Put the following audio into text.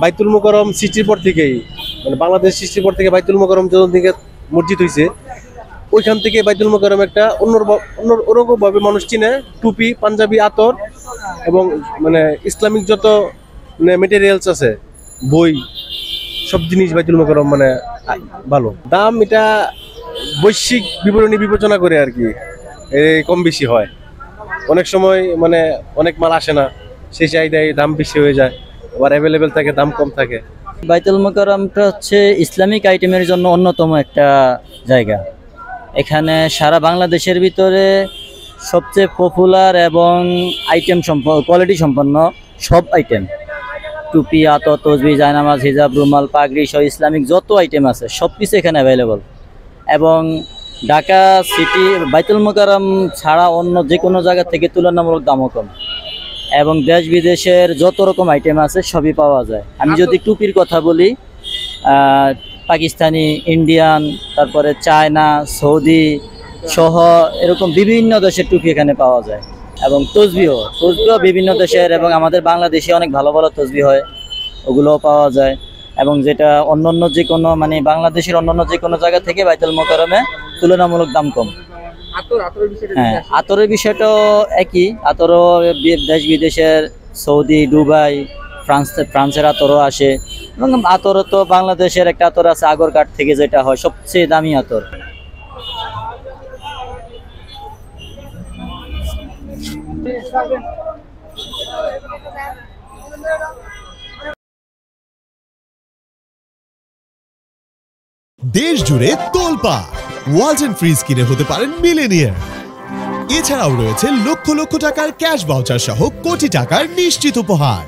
বাইতুল মুকাররম সৃষ্টির পর থেকেই, মানে বাংলাদেশ সৃষ্টির পর থেকে বাইতুল মুকাররম যখন থেকে মসজিদ হয়েছে, ওইখান থেকে বাইতুল মুকাররম একটা অন্যরকম ভাবে মানুষ চিনে। টুপি, পাঞ্জাবি, আতর এবং মানে ইসলামিক যত মানে মেটেরিয়ালস আছে, বই, সব জিনিস বাইতুল মুকাররম মানে ভালো। দাম এটা বৈশ্বিক বিবরণী বিবেচনা করে আর কি কম বেশি হয়। অনেক সময় মানে অনেক মাল আসে না, সেই চাহিদায় দাম বেশি হয়ে যায়, আবার অ্যাভেলেবেল থাকে, দাম কম থাকে। বাইতুল মোকাররমটা হচ্ছে ইসলামিক আইটেমের জন্য অন্যতম একটা জায়গা। এখানে সারা বাংলাদেশের ভিতরে সবচেয়ে পপুলার এবং কোয়ালিটি সম্পন্ন সব আইটেম, টুপি, আতর, তসবি, জায়নামাজ, হিজাব, রুমাল, পাগড়ি সহ ইসলামিক যত আইটেম আছে সব কিছু এখানে অ্যাভেলেবল। এবং ঢাকা সিটি বাইতুল মোকাররম ছাড়া অন্য যে কোনো জায়গা থেকে তুলনামূলক দামও কম, এবং দেশ বিদেশের যত রকম আইটেম আছে সবই পাওয়া যায়। আমি যদি টুপির কথা বলি, পাকিস্তানি, ইন্ডিয়ান, তারপরে চায়না, সৌদি সহ এরকম বিভিন্ন দেশের টুপি এখানে পাওয়া যায়। এবং তসবিও বিভিন্ন দেশের, এবং আমাদের বাংলাদেশে অনেক ভালো ভালো তসবি হয়, ওগুলোও পাওয়া যায়। এবং যেটা অন্যান্য যে কোনো মানে বাংলাদেশের অন্যান্য যে কোনো জায়গা থেকে বাইতুল মোকাররমে তুলনামূলক দাম কম। হ্যাঁ, আতরের বিষয়টাও একই। আতরও দেশ বিদেশের, সৌদি, দুবাই, ফ্রান্সের আতরও আসে। এবং আতরও তো বাংলাদেশের একটা আতর আছে আগরকাঠ থেকে, যেটা হয় সবচেয়ে দামি আতর। দেশ জুড়ে তোলপাড়, ওয়ালটন ফ্রিজ কিনে হতে পারেন মিলেনিয়ার। এছাড়াও রয়েছে লক্ষ লক্ষ টাকার ক্যাশ ভাউচার সহ কোটি টাকার নিশ্চিত উপহার।